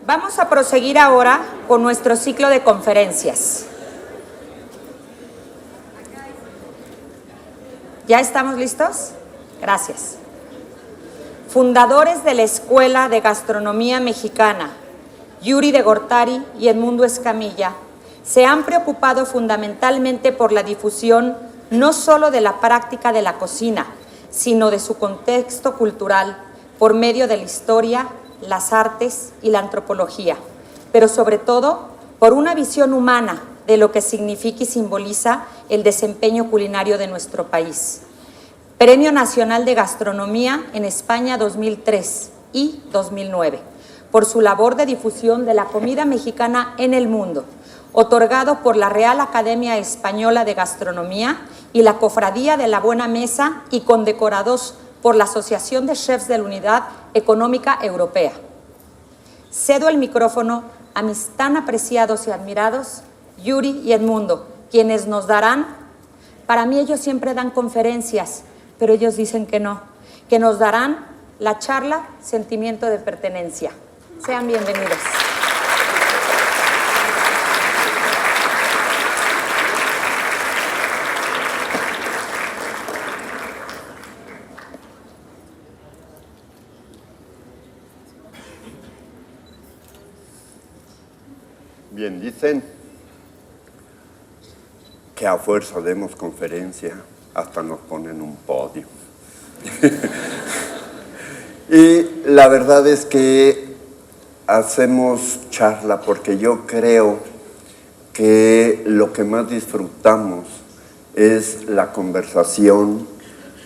Vamos a proseguir ahora con nuestro ciclo de conferencias. ¿Ya estamos listos? Gracias. Fundadores de la Escuela de Gastronomía Mexicana, Yuri de Gortari y Edmundo Escamilla, se han preocupado fundamentalmente por la difusión no solo de la práctica de la cocina, sino de su contexto cultural por medio de la historia, las artes y la antropología, pero sobre todo por una visión humana de lo que significa y simboliza el desempeño culinario de nuestro país. Premio Nacional de Gastronomía en España 2003 y 2009, por su labor de difusión de la comida mexicana en el mundo, otorgado por la Real Academia Española de Gastronomía y la Cofradía de la Buena Mesa y condecorados por la Asociación de Chefs de la Unidad Económica Europea. Cedo el micrófono a mis tan apreciados y admirados Yuri y Edmundo, quienes nos darán, para mí ellos siempre dan conferencias, pero ellos dicen que no, que nos darán la charla Sentimiento de Pertenencia. Sean bienvenidos. Bien, dicen que a fuerza demos conferencia, hasta nos ponen un podio. Y la verdad es que hacemos charla porque yo creo que lo que más disfrutamos es la conversación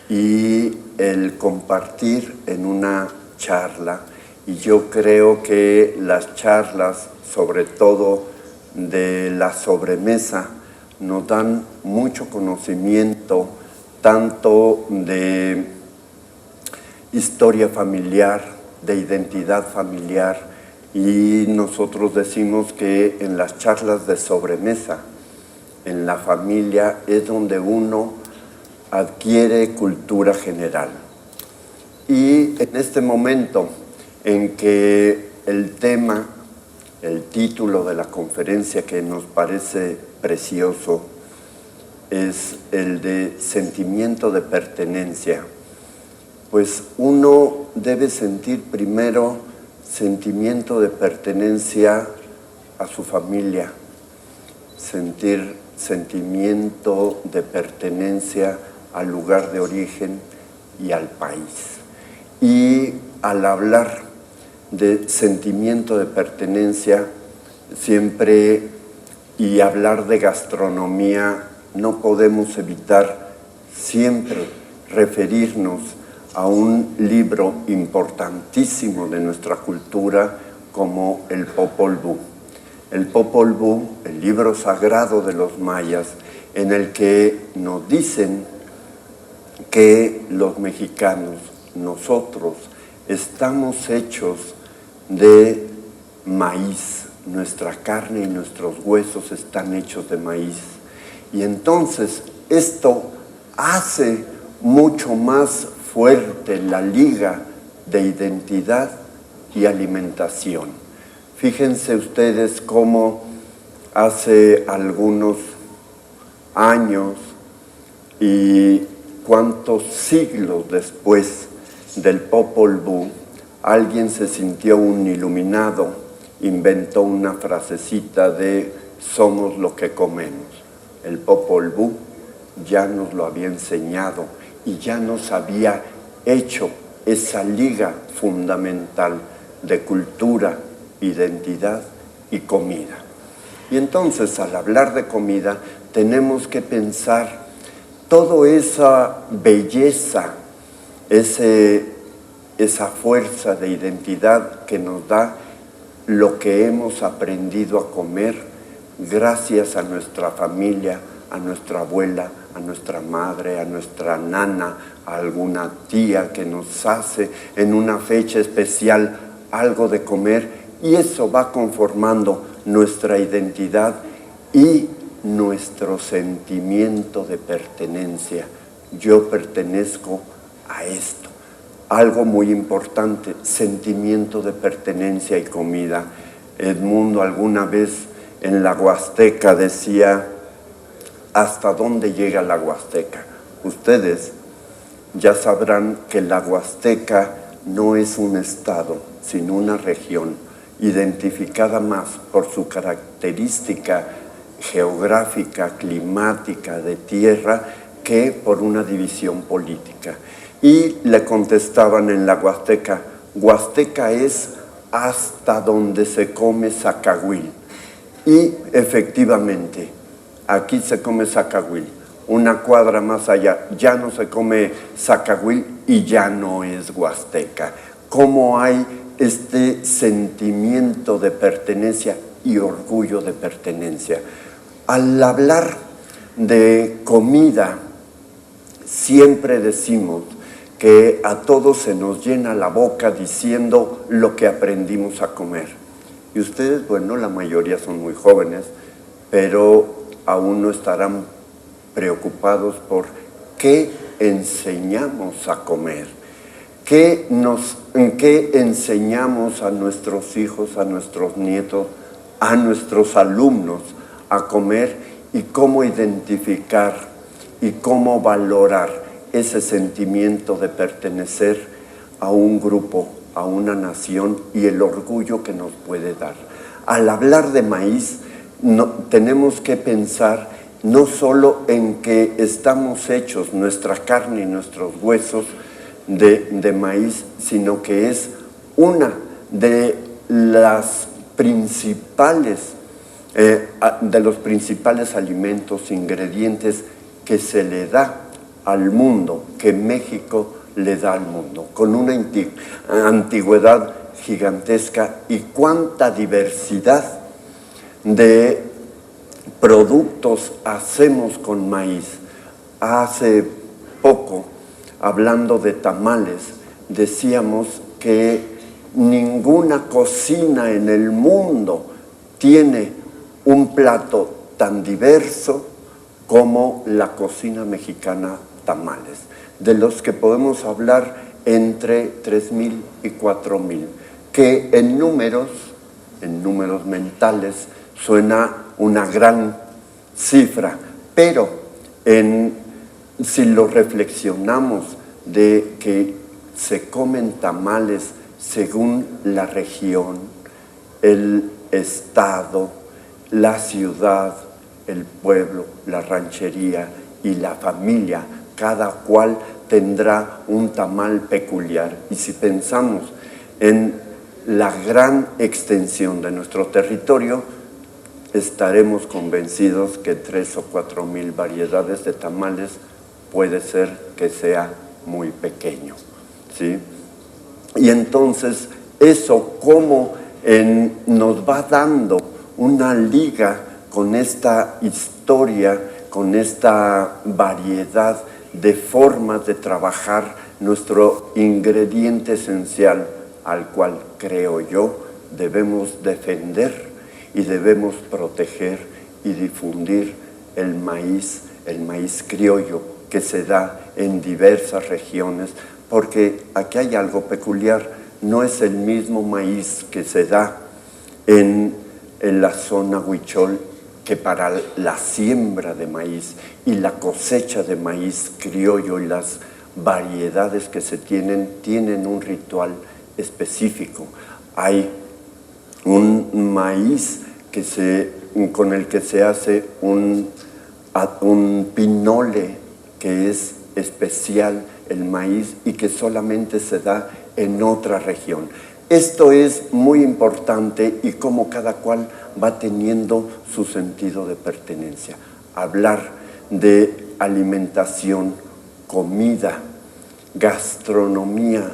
y el compartir en una charla. Y yo creo que las charlas, sobre todo de la sobremesa, nos dan mucho conocimiento, tanto de historia familiar, de identidad familiar, y nosotros decimos que en las charlas de sobremesa, en la familia, es donde uno adquiere cultura general. Y en este momento en que el tema, el título de la conferencia que nos parece precioso es el de sentimiento de pertenencia, pues uno debe sentir primero sentimiento de pertenencia a su familia, sentir sentimiento de pertenencia al lugar de origen y al país. Y al hablar de sentimiento de pertenencia, siempre, y hablar de gastronomía, no podemos evitar siempre referirnos a un libro importantísimo de nuestra cultura como el Popol Vuh. El Popol Vuh, el libro sagrado de los mayas, en el que nos dicen que los mexicanos, nosotros, estamos hechos de maíz, nuestra carne y nuestros huesos están hechos de maíz. Y entonces esto hace mucho más fuerte la liga de identidad y alimentación. Fíjense ustedes cómo hace algunos años y cuántos siglos después del Popol Vuh, alguien se sintió un iluminado, inventó una frasecita de somos lo que comemos. El Popol Vuh ya nos lo había enseñado y ya nos había hecho esa liga fundamental de cultura, identidad y comida. Y entonces, al hablar de comida, tenemos que pensar toda esa belleza, esa fuerza de identidad que nos da lo que hemos aprendido a comer gracias a nuestra familia, a nuestra abuela, a nuestra madre, a nuestra nana, a alguna tía que nos hace en una fecha especial algo de comer, y eso va conformando nuestra identidad y nuestro sentimiento de pertenencia. Yo pertenezco a esto. Algo muy importante, sentimiento de pertenencia y comida. Edmundo alguna vez en la Huasteca decía, ¿hasta dónde llega la Huasteca? Ustedes ya sabrán que la Huasteca no es un estado, sino una región identificada más por su característica geográfica, climática, de tierra, que por una división política. Y le contestaban en la Huasteca, Huasteca es hasta donde se come zacahuil. Y efectivamente, aquí se come zacahuil. Una cuadra más allá ya no se come zacahuil y ya no es Huasteca. ¿Cómo hay este sentimiento de pertenencia y orgullo de pertenencia? Al hablar de comida, siempre decimos que a todos se nos llena la boca diciendo lo que aprendimos a comer. Y ustedes, bueno, la mayoría son muy jóvenes, pero aún no estarán preocupados por qué enseñamos a comer, qué enseñamos a nuestros hijos, a nuestros nietos, a nuestros alumnos a comer y cómo identificar y cómo valorar ese sentimiento de pertenecer a un grupo, a una nación y el orgullo que nos puede dar. Al hablar de maíz, tenemos que pensar no solo en que estamos hechos, nuestra carne y nuestros huesos de maíz, sino que es una de las principales, de los principales alimentos, ingredientes que se le da al mundo, que México le da al mundo, con una antigüedad gigantesca y cuánta diversidad de productos hacemos con maíz. Hace poco, hablando de tamales, decíamos que ninguna cocina en el mundo tiene un plato tan diverso como la cocina mexicana tamales, de los que podemos hablar entre 3,000 y 4,000, que en números mentales suena una gran cifra, pero si lo reflexionamos de que se comen tamales según la región, el estado, la ciudad, el pueblo, la ranchería y la familia, cada cual tendrá un tamal peculiar. Y si pensamos en la gran extensión de nuestro territorio, estaremos convencidos que 3,000 o 4,000 variedades de tamales puede ser que sea muy pequeño, ¿sí? Y entonces eso cómo nos va dando una liga con esta historia, con esta variedad de formas de trabajar nuestro ingrediente esencial, al cual creo yo debemos defender y debemos proteger y difundir el maíz criollo que se da en diversas regiones, porque aquí hay algo peculiar, no es el mismo maíz que se da en la zona huichol que para la siembra de maíz y la cosecha de maíz criollo, y las variedades que se tienen un ritual específico. Hay un maíz con el que se hace un pinole que es especial, el maíz, y que solamente se da en otra región. Esto es muy importante y cómo cada cual va teniendo su sentido de pertenencia. Hablar de alimentación, comida, gastronomía,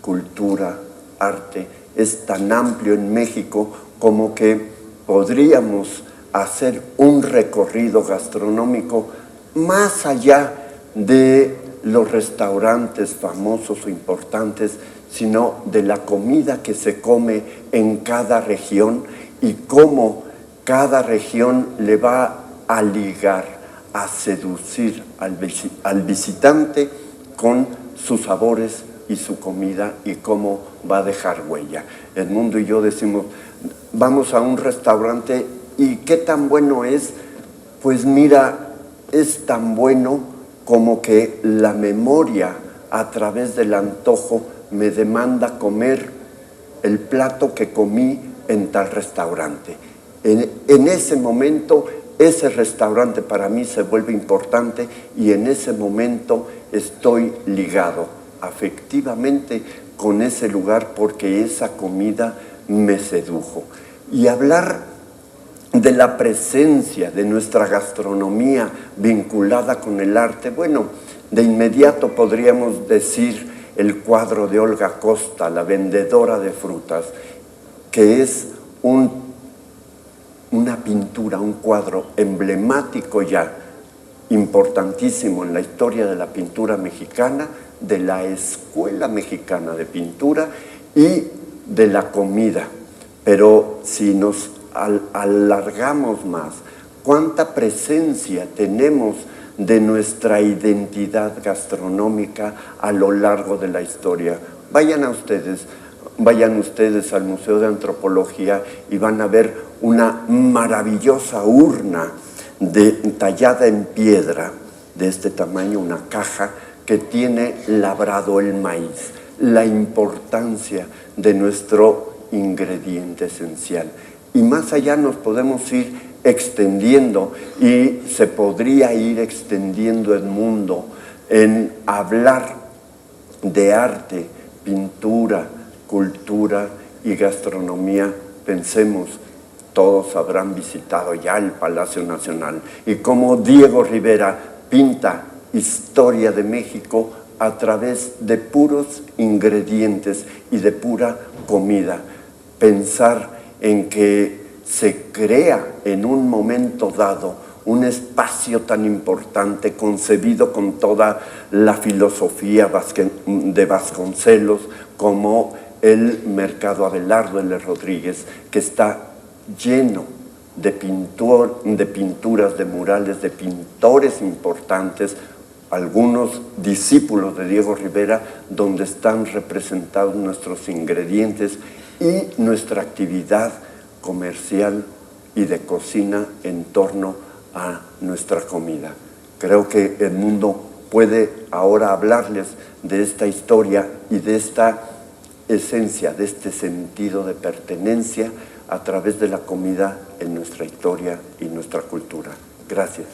cultura, arte, es tan amplio en México como que podríamos hacer un recorrido gastronómico más allá de los restaurantes famosos o importantes, sino de la comida que se come en cada región y cómo cada región le va a ligar, a seducir al visitante con sus sabores y su comida y cómo va a dejar huella. Edmundo y yo decimos, vamos a un restaurante y ¿qué tan bueno es? Pues mira, es tan bueno como que la memoria a través del antojo me demanda comer el plato que comí en tal restaurante. En ese momento, ese restaurante para mí se vuelve importante y en ese momento estoy ligado afectivamente con ese lugar porque esa comida me sedujo. Y hablar de la presencia de nuestra gastronomía vinculada con el arte, bueno, de inmediato podríamos decir el cuadro de Olga Costa, La vendedora de frutas, que es una pintura, un cuadro emblemático ya, importantísimo en la historia de la pintura mexicana, de la Escuela Mexicana de Pintura y de la comida. Pero si nos alargamos más, ¿cuánta presencia tenemos de nuestra identidad gastronómica a lo largo de la historia? Vayan ustedes al Museo de Antropología y van a ver una maravillosa urna tallada en piedra de este tamaño, una caja que tiene labrado el maíz, la importancia de nuestro ingrediente esencial. Y más allá nos podemos ir extendiendo y se podría ir extendiendo el mundo en hablar de arte, pintura, cultura y gastronomía. Pensemos, todos habrán visitado ya el Palacio Nacional y como Diego Rivera pinta historia de México a través de puros ingredientes y de pura comida. Pensar en que se crea en un momento dado un espacio tan importante concebido con toda la filosofía de Vasconcelos como el Mercado Abelardo L. Rodríguez, que está lleno de pinturas, de murales, de pintores importantes, algunos discípulos de Diego Rivera, donde están representados nuestros ingredientes y nuestra actividad comercial y de cocina en torno a nuestra comida. Creo que el mundo puede ahora hablarles de esta historia y de esta esencia, de este sentido de pertenencia a través de la comida en nuestra historia y nuestra cultura. Gracias.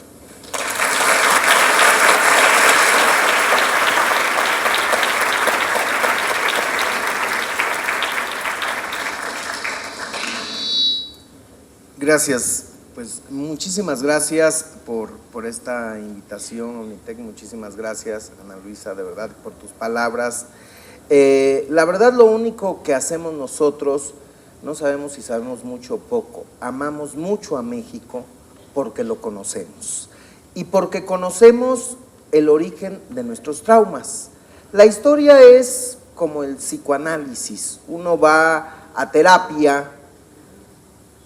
Gracias, pues muchísimas gracias por esta invitación, Omnitec, muchísimas gracias, Ana Luisa, de verdad, por tus palabras. La verdad, lo único que hacemos nosotros, no sabemos si sabemos mucho o poco, amamos mucho a México porque lo conocemos y porque conocemos el origen de nuestros traumas. La historia es como el psicoanálisis, uno va a terapia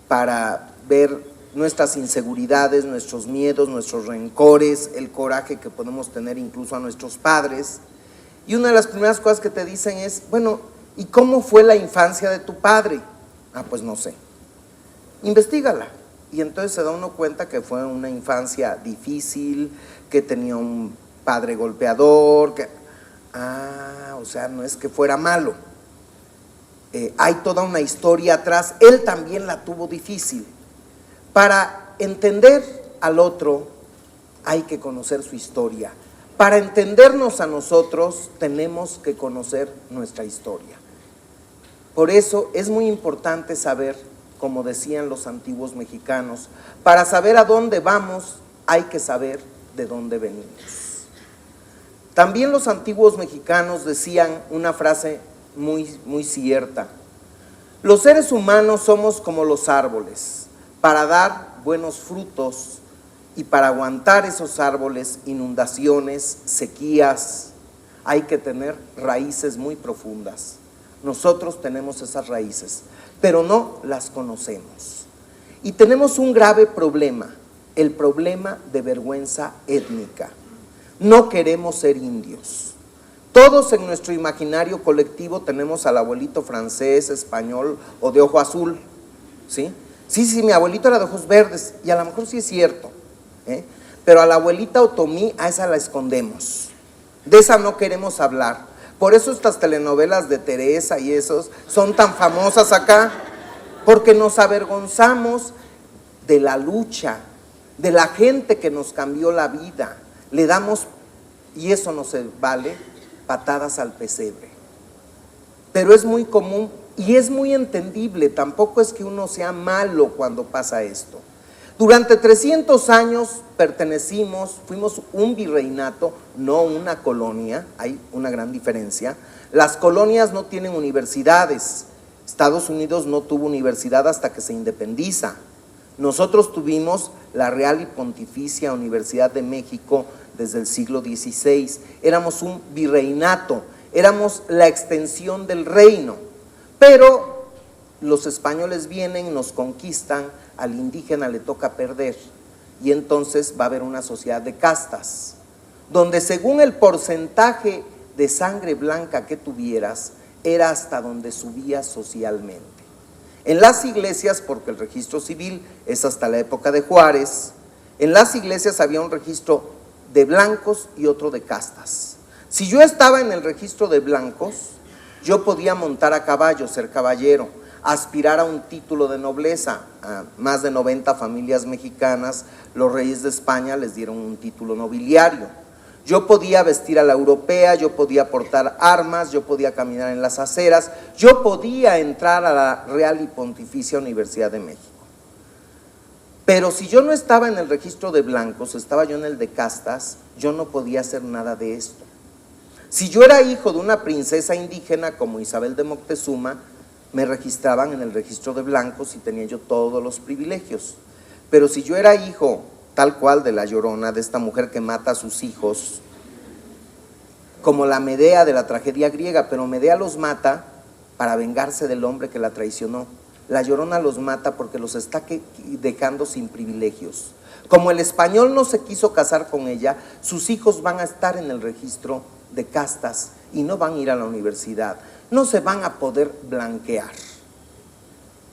para ver nuestras inseguridades, nuestros miedos, nuestros rencores, el coraje que podemos tener incluso a nuestros padres. Y una de las primeras cosas que te dicen es, bueno, ¿y cómo fue la infancia de tu padre? Ah, pues no sé. Investígala. Y entonces se da uno cuenta que fue una infancia difícil, que tenía un padre golpeador, o sea, no es que fuera malo. Hay toda una historia atrás, él también la tuvo difícil. Para entender al otro hay que conocer su historia. Para entendernos a nosotros tenemos que conocer nuestra historia. Por eso es muy importante saber, como decían los antiguos mexicanos, para saber a dónde vamos hay que saber de dónde venimos. También los antiguos mexicanos decían una frase muy cierta: los seres humanos somos como los árboles, para dar buenos frutos y para aguantar esos árboles, inundaciones, sequías, hay que tener raíces muy profundas. Nosotros tenemos esas raíces, pero no las conocemos. Y tenemos un grave problema, el problema de vergüenza étnica. No queremos ser indios. Todos en nuestro imaginario colectivo tenemos al abuelito francés, español o de ojo azul. ¿sí? Sí, mi abuelito era de ojos verdes, y a lo mejor sí es cierto, pero a la abuelita Otomí, a esa la escondemos, de esa no queremos hablar. Por eso estas telenovelas de Teresa y esos son tan famosas acá, porque nos avergonzamos de la lucha, de la gente que nos cambió la vida. Le damos, y eso no se vale, patadas al pesebre. Pero es muy común y es muy entendible, tampoco es que uno sea malo cuando pasa esto. Durante 300 años fuimos un virreinato, no una colonia, hay una gran diferencia. Las colonias no tienen universidades, Estados Unidos no tuvo universidad hasta que se independiza. Nosotros tuvimos la Real y Pontificia Universidad de México desde el siglo XVI, éramos un virreinato, éramos la extensión del reino, pero los españoles vienen, nos conquistan, al indígena le toca perder y entonces va a haber una sociedad de castas, donde según el porcentaje de sangre blanca que tuvieras, era hasta donde subías socialmente. En las iglesias, porque el registro civil es hasta la época de Juárez, en las iglesias había un registro de blancos y otro de castas. Si yo estaba en el registro de blancos, yo podía montar a caballo, ser caballero, aspirar a un título de nobleza. A más de 90 familias mexicanas, los reyes de España les dieron un título nobiliario. Yo podía vestir a la europea, yo podía portar armas, yo podía caminar en las aceras, yo podía entrar a la Real y Pontificia Universidad de México. Pero si yo no estaba en el registro de blancos, estaba yo en el de castas, yo no podía hacer nada de esto. Si yo era hijo de una princesa indígena como Isabel de Moctezuma, me registraban en el registro de blancos y tenía yo todos los privilegios. Pero si yo era hijo tal cual de la Llorona, de esta mujer que mata a sus hijos, como la Medea de la tragedia griega, pero Medea los mata para vengarse del hombre que la traicionó. La Llorona los mata porque los está dejando sin privilegios. Como el español no se quiso casar con ella, sus hijos van a estar en el registro de castas y no van a ir a la universidad, no se van a poder blanquear.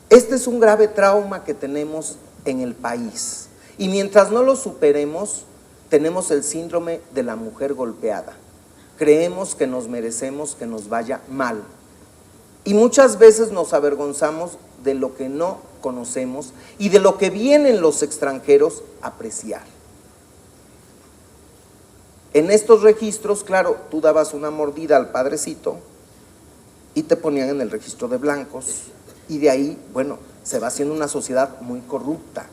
Este es un grave trauma que tenemos en el país y mientras no lo superemos, tenemos el síndrome de la mujer golpeada. Creemos que nos merecemos que nos vaya mal y muchas veces nos avergonzamos de lo que no conocemos y de lo que vienen los extranjeros a apreciar. En estos registros, claro, tú dabas una mordida al padrecito y te ponían en el registro de blancos y de ahí, bueno, se va haciendo una sociedad muy corrupta.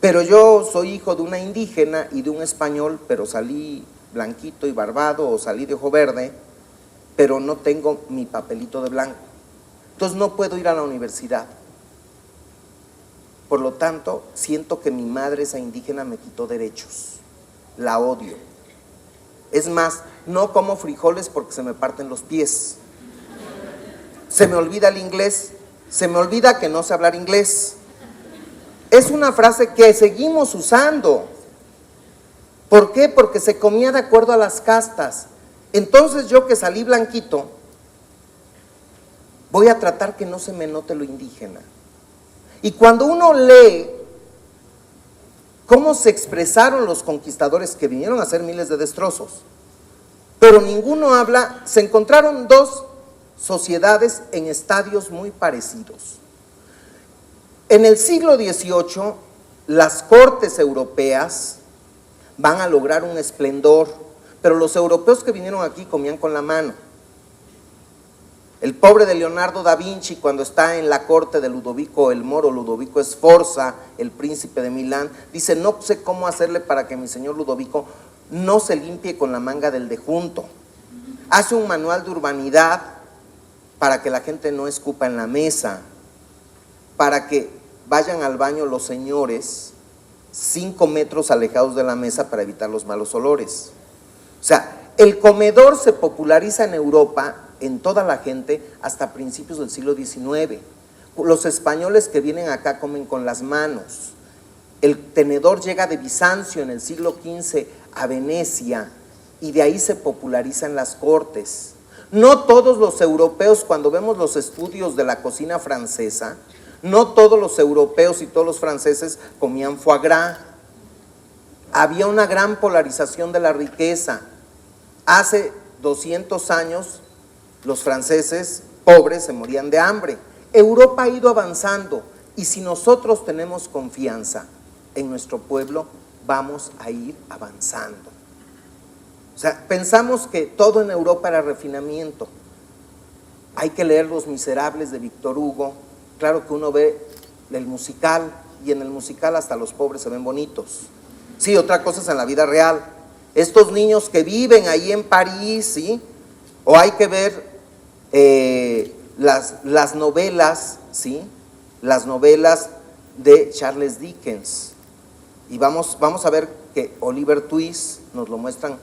Pero yo soy hijo de una indígena y de un español, pero salí blanquito y barbado o salí de ojo verde, pero no tengo mi papelito de blanco. Entonces no puedo ir a la universidad. Por lo tanto, siento que mi madre, esa indígena, me quitó derechos. La odio. Es más, no como frijoles porque se me parten los pies. Se me olvida el inglés, se me olvida que no sé hablar inglés. Es una frase que seguimos usando. ¿Por qué? Porque se comía de acuerdo a las castas. Entonces yo que salí blanquito, voy a tratar que no se me note lo indígena. Y cuando uno lee cómo se expresaron los conquistadores que vinieron a hacer miles de destrozos, pero ninguno habla, se encontraron dos sociedades en estadios muy parecidos. En el siglo XVIII, las cortes europeas van a lograr un esplendor, pero los europeos que vinieron aquí comían con la mano. El pobre de Leonardo da Vinci, cuando está en la corte de Ludovico el Moro, Ludovico Sforza, el príncipe de Milán, dice: no sé cómo hacerle para que mi señor Ludovico no se limpie con la manga del de junto. Hace un manual de urbanidad para que la gente no escupa en la mesa, para que vayan al baño los señores 5 metros alejados de la mesa para evitar los malos olores. O sea, el comedor se populariza en Europa, en toda la gente, hasta principios del siglo XIX. Los españoles que vienen acá comen con las manos. El tenedor llega de Bizancio en el siglo XV a Venecia y de ahí se popularizan las cortes. No todos los europeos, cuando vemos los estudios de la cocina francesa, No todos los europeos y todos los franceses comían foie gras. Había una gran polarización de la riqueza. Hace 200 años los franceses pobres se morían de hambre. Europa ha ido avanzando y si nosotros tenemos confianza en nuestro pueblo, vamos a ir avanzando. O sea, pensamos que todo en Europa era refinamiento. Hay que leer Los Miserables de Víctor Hugo. Claro que uno ve el musical y en el musical hasta los pobres se ven bonitos. Sí, otra cosa es en la vida real. Estos niños que viven ahí en París, ¿sí? O hay que ver las novelas, ¿sí? Las novelas de Charles Dickens. Y vamos a ver que Oliver Twist nos lo muestran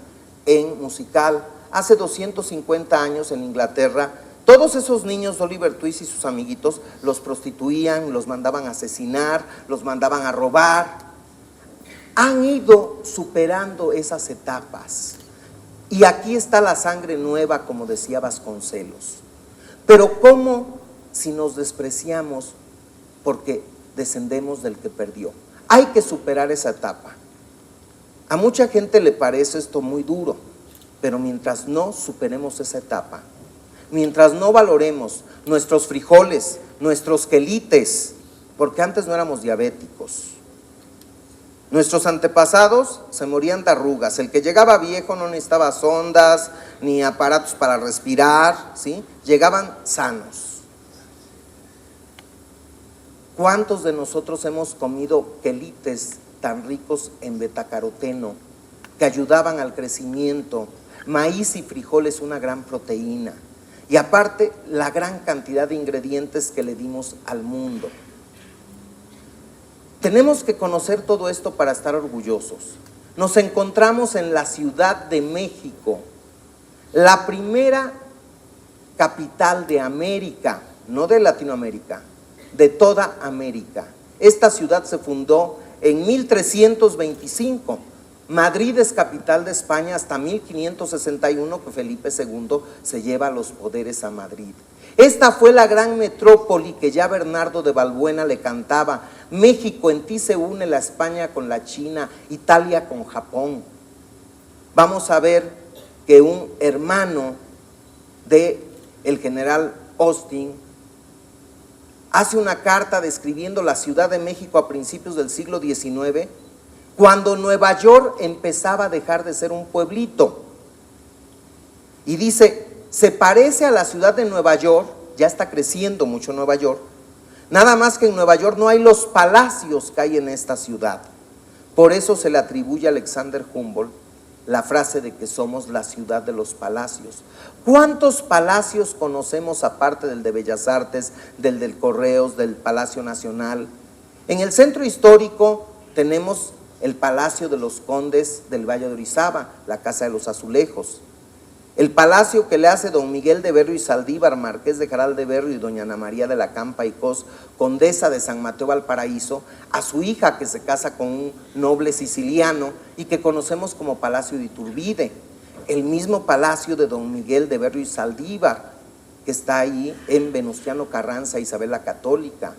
en musical. Hace 250 años en Inglaterra, todos esos niños de Oliver Twist y sus amiguitos los prostituían, los mandaban a asesinar, los mandaban a robar. Han ido superando esas etapas. Y aquí está la sangre nueva, como decía Vasconcelos. Pero ¿cómo si nos despreciamos porque descendemos del que perdió? Hay que superar esa etapa. A mucha gente le parece esto muy duro, pero mientras no superemos esa etapa, mientras no valoremos nuestros frijoles, nuestros quelites, porque antes no éramos diabéticos. Nuestros antepasados se morían de arrugas. El que llegaba viejo no necesitaba sondas ni aparatos para respirar, ¿sí? Llegaban sanos. ¿Cuántos de nosotros hemos comido quelites tan ricos en betacaroteno que ayudaban al crecimiento? Maíz y frijoles, una gran proteína. Y aparte, la gran cantidad de ingredientes que le dimos al mundo. Tenemos que conocer todo esto para estar orgullosos. Nos encontramos en la Ciudad de México, la primera capital de América, no de Latinoamérica, de toda América. Esta ciudad se fundó en 1325. Madrid es capital de España hasta 1561, que Felipe II se lleva los poderes a Madrid. Esta fue la gran metrópoli que ya Bernardo de Balbuena le cantaba: México, en ti se une la España con la China, Italia con Japón. Vamos a ver que un hermano del general Austin hace una carta describiendo la Ciudad de México a principios del siglo XIX, cuando Nueva York empezaba a dejar de ser un pueblito. Y dice: se parece a la ciudad de Nueva York, ya está creciendo mucho Nueva York, nada más que en Nueva York no hay los palacios que hay en esta ciudad. Por eso se le atribuye a Alexander Humboldt la frase de que somos la ciudad de los palacios. ¿Cuántos palacios conocemos aparte del de Bellas Artes, del Correos, del Palacio Nacional? En el centro histórico tenemos el Palacio de los Condes del Valle de Orizaba, la Casa de los Azulejos. El palacio que le hace don Miguel de Berrio y Saldívar, marqués de Jaral de Berrio, y doña Ana María de la Campa y Cos, condesa de San Mateo Valparaíso, a su hija que se casa con un noble siciliano y que conocemos como Palacio de Iturbide. El mismo palacio de don Miguel de Berrio y Saldívar, que está ahí en Venustiano Carranza, Isabel la Católica.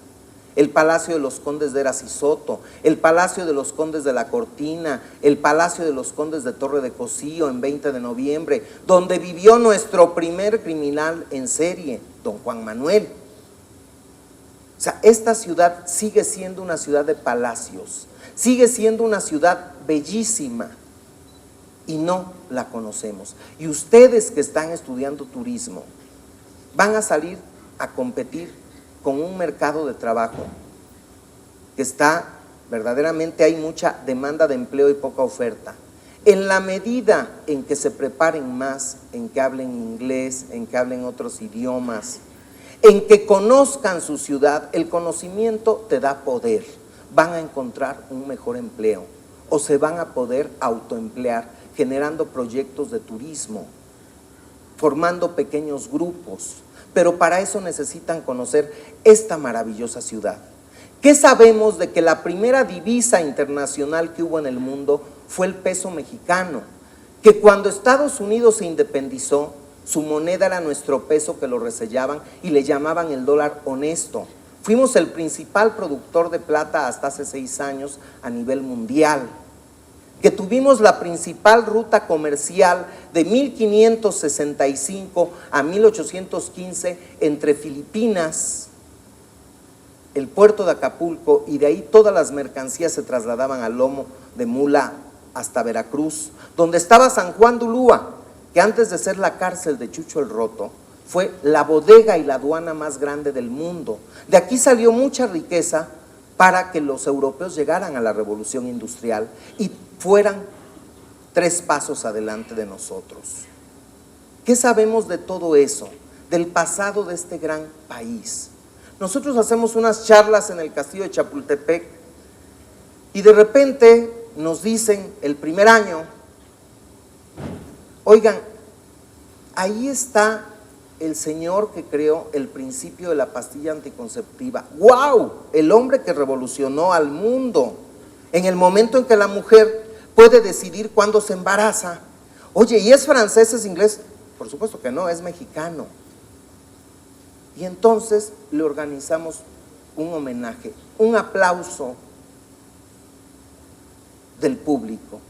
El Palacio de los Condes de Eras y Soto, el Palacio de los Condes de la Cortina, el Palacio de los Condes de Torre de Cosío en 20 de noviembre, donde vivió nuestro primer criminal en serie, don Juan Manuel. O sea, esta ciudad sigue siendo una ciudad de palacios, sigue siendo una ciudad bellísima y no la conocemos. Y ustedes que están estudiando turismo van a salir a competir con un mercado de trabajo que está, verdaderamente hay mucha demanda de empleo y poca oferta. En la medida en que se preparen más, en que hablen inglés, en que hablen otros idiomas, en que conozcan su ciudad, el conocimiento te da poder. Van a encontrar un mejor empleo o se van a poder autoemplear generando proyectos de turismo, formando pequeños grupos. Pero para eso necesitan conocer esta maravillosa ciudad. ¿Qué sabemos de que la primera divisa internacional que hubo en el mundo fue el peso mexicano? Que cuando Estados Unidos se independizó, su moneda era nuestro peso, que lo resellaban y le llamaban el dólar honesto. Fuimos el principal productor de plata hasta hace 6 años a nivel mundial. Que tuvimos la principal ruta comercial de 1565 a 1815 entre Filipinas, el puerto de Acapulco, y de ahí todas las mercancías se trasladaban a lomo de mula hasta Veracruz, donde estaba San Juan de Ulúa, que antes de ser la cárcel de Chucho el Roto, fue la bodega y la aduana más grande del mundo. De aquí salió mucha riqueza para que los europeos llegaran a la revolución industrial y fueran 3 pasos adelante de nosotros. ¿Qué sabemos de todo eso? Del pasado de este gran país. Nosotros hacemos unas charlas en el castillo de Chapultepec y de repente nos dicen el primer año, oigan, ahí está el señor que creó el principio de la pastilla anticonceptiva. ¡Wow! El hombre que revolucionó al mundo en el momento en que la mujer puede decidir cuándo se embaraza. Oye, ¿y es francés, es inglés? Por supuesto que no, es mexicano. Y entonces le organizamos un homenaje, un aplauso del público.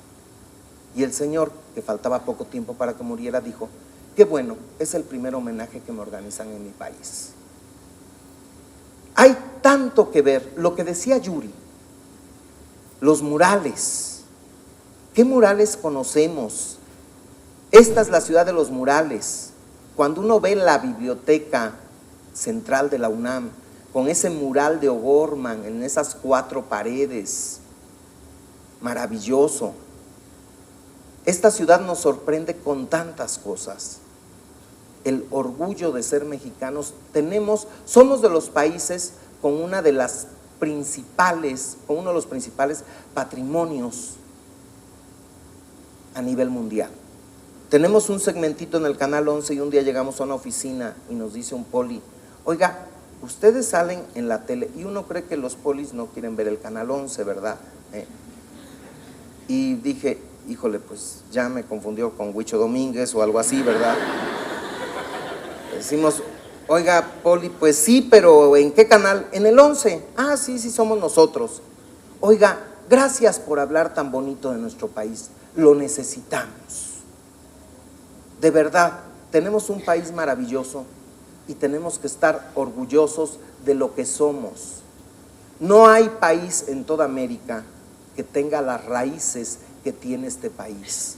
Y el señor, que faltaba poco tiempo para que muriera, dijo: qué bueno, es el primer homenaje que me organizan en mi país. Hay tanto que ver, lo que decía Yuri, los murales. ¿Qué murales conocemos? Esta es la ciudad de los murales. Cuando uno ve la biblioteca central de la UNAM, con ese mural de O'Gorman en esas 4 paredes, maravilloso. Esta ciudad nos sorprende con tantas cosas. El orgullo de ser mexicanos. Somos de los países con uno de los principales patrimonios a nivel mundial. Tenemos un segmentito en el Canal 11 y un día llegamos a una oficina y nos dice un poli: oiga, ustedes salen en la tele, y uno cree que los polis no quieren ver el Canal 11, ¿verdad? Y dije, híjole, pues ya me confundió con Huicho Domínguez o algo así, ¿verdad? Decimos, oiga, poli, pues sí, pero ¿en qué canal? En el 11. Ah, sí, somos nosotros. Oiga, gracias por hablar tan bonito de nuestro país, lo necesitamos. De verdad, tenemos un país maravilloso y tenemos que estar orgullosos de lo que somos. No hay país en toda América que tenga las raíces que tiene este país.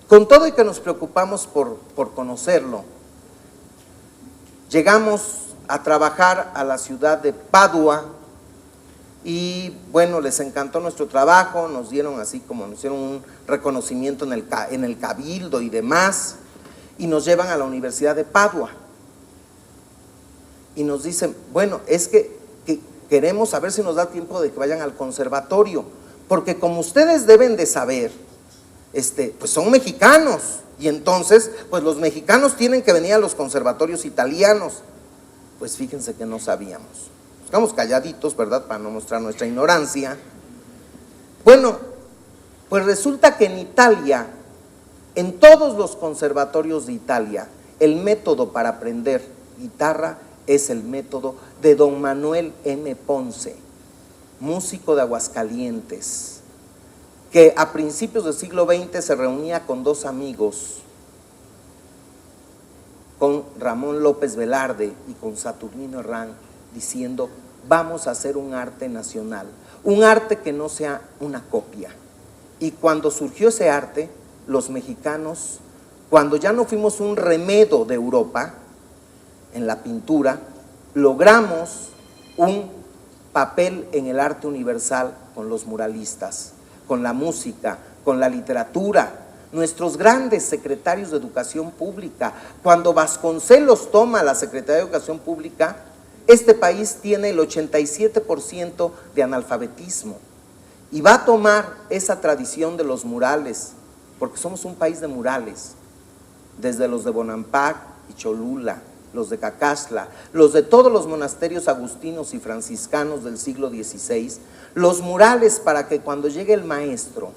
Con todo y que nos preocupamos por conocerlo, llegamos a trabajar a la ciudad de Padua y bueno, les encantó nuestro trabajo, nos dieron un reconocimiento en el cabildo y demás, y nos llevan a la Universidad de Padua y nos dicen, bueno, es que queremos saber si nos da tiempo de que vayan al conservatorio, porque como ustedes deben de saber, pues son mexicanos, y entonces pues los mexicanos tienen que venir a los conservatorios italianos. Pues fíjense que no sabíamos, estamos calladitos, ¿verdad?, para no mostrar nuestra ignorancia. Bueno, pues resulta que en Italia, en todos los conservatorios de Italia, el método para aprender guitarra es el método de don Manuel M. Ponce, músico de Aguascalientes, que a principios del siglo XX se reunía con 2 amigos, con Ramón López Velarde y con Saturnino Herrán, diciendo, vamos a hacer un arte nacional, un arte que no sea una copia. Y cuando surgió ese arte, los mexicanos, cuando ya no fuimos un remedo de Europa en la pintura, logramos un papel en el arte universal con los muralistas, con la música, con la literatura. Nuestros grandes secretarios de Educación Pública, cuando Vasconcelos toma la Secretaría de Educación Pública, este país tiene el 87% de analfabetismo y va a tomar esa tradición de los murales, porque somos un país de murales, desde los de Bonampak y Cholula, los de Cacaxtla, los de todos los monasterios agustinos y franciscanos del siglo XVI, los murales, para que cuando llegue el maestro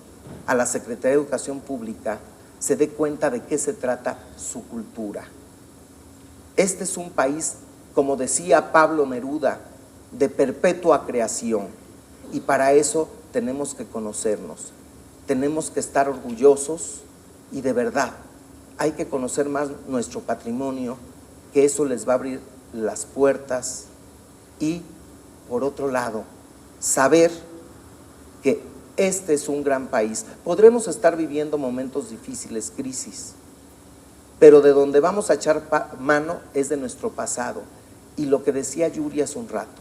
a la Secretaría de Educación Pública se dé cuenta de qué se trata su cultura. Este es un país, como decía Pablo Neruda, de perpetua creación, y para eso tenemos que conocernos, tenemos que estar orgullosos y de verdad hay que conocer más nuestro patrimonio, que eso les va a abrir las puertas, y por otro lado, saber que este es un gran país. Podremos estar viviendo momentos difíciles, crisis, pero de donde vamos a echar mano es de nuestro pasado. Y lo que decía Yuri hace un rato,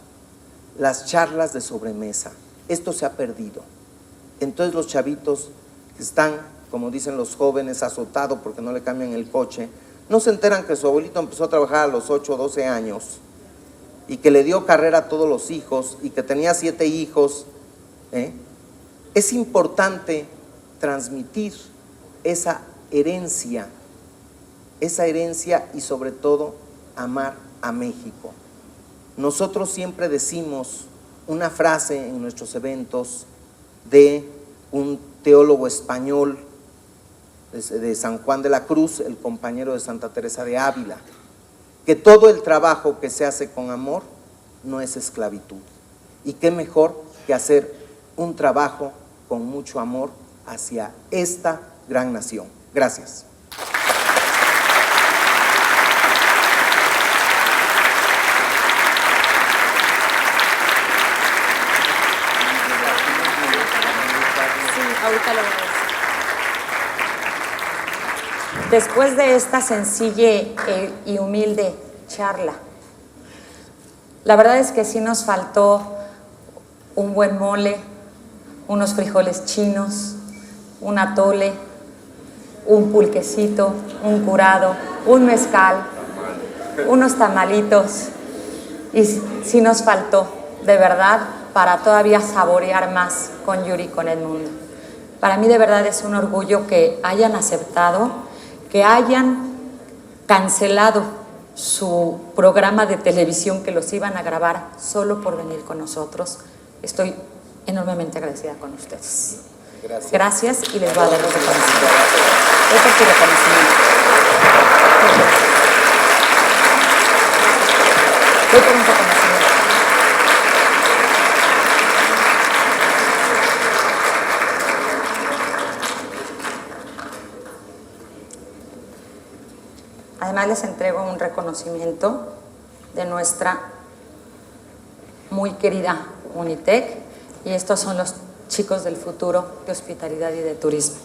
las charlas de sobremesa, esto se ha perdido. Entonces los chavitos que están, como dicen los jóvenes, azotados porque no le cambian el coche, no se enteran que su abuelito empezó a trabajar a los 8 o 12 años y que le dio carrera a todos los hijos y que tenía 7 hijos. Es importante transmitir esa herencia y sobre todo amar a México. Nosotros siempre decimos una frase en nuestros eventos de un teólogo español de San Juan de la Cruz, el compañero de Santa Teresa de Ávila, que todo el trabajo que se hace con amor no es esclavitud. Y qué mejor que hacer un trabajo con mucho amor hacia esta gran nación. Gracias. Ahorita lo voy a decir. Después de esta sencilla y humilde charla, la verdad es que sí nos faltó un buen mole, unos frijoles chinos, un atole, un pulquecito, un curado, un mezcal, unos tamalitos. Y sí nos faltó, de verdad, para todavía saborear más con Yuri y con Edmundo. Para mí de verdad es un orgullo que hayan aceptado, que hayan cancelado su programa de televisión que los iban a grabar solo por venir con nosotros. Estoy enormemente agradecida con ustedes. Gracias. Gracias y les voy a dar los reconocimientos. Este es tu reconocimiento. Voy por un reconocimiento. Además les entrego un reconocimiento de nuestra muy querida Unitec, y estos son los chicos del futuro de hospitalidad y de turismo.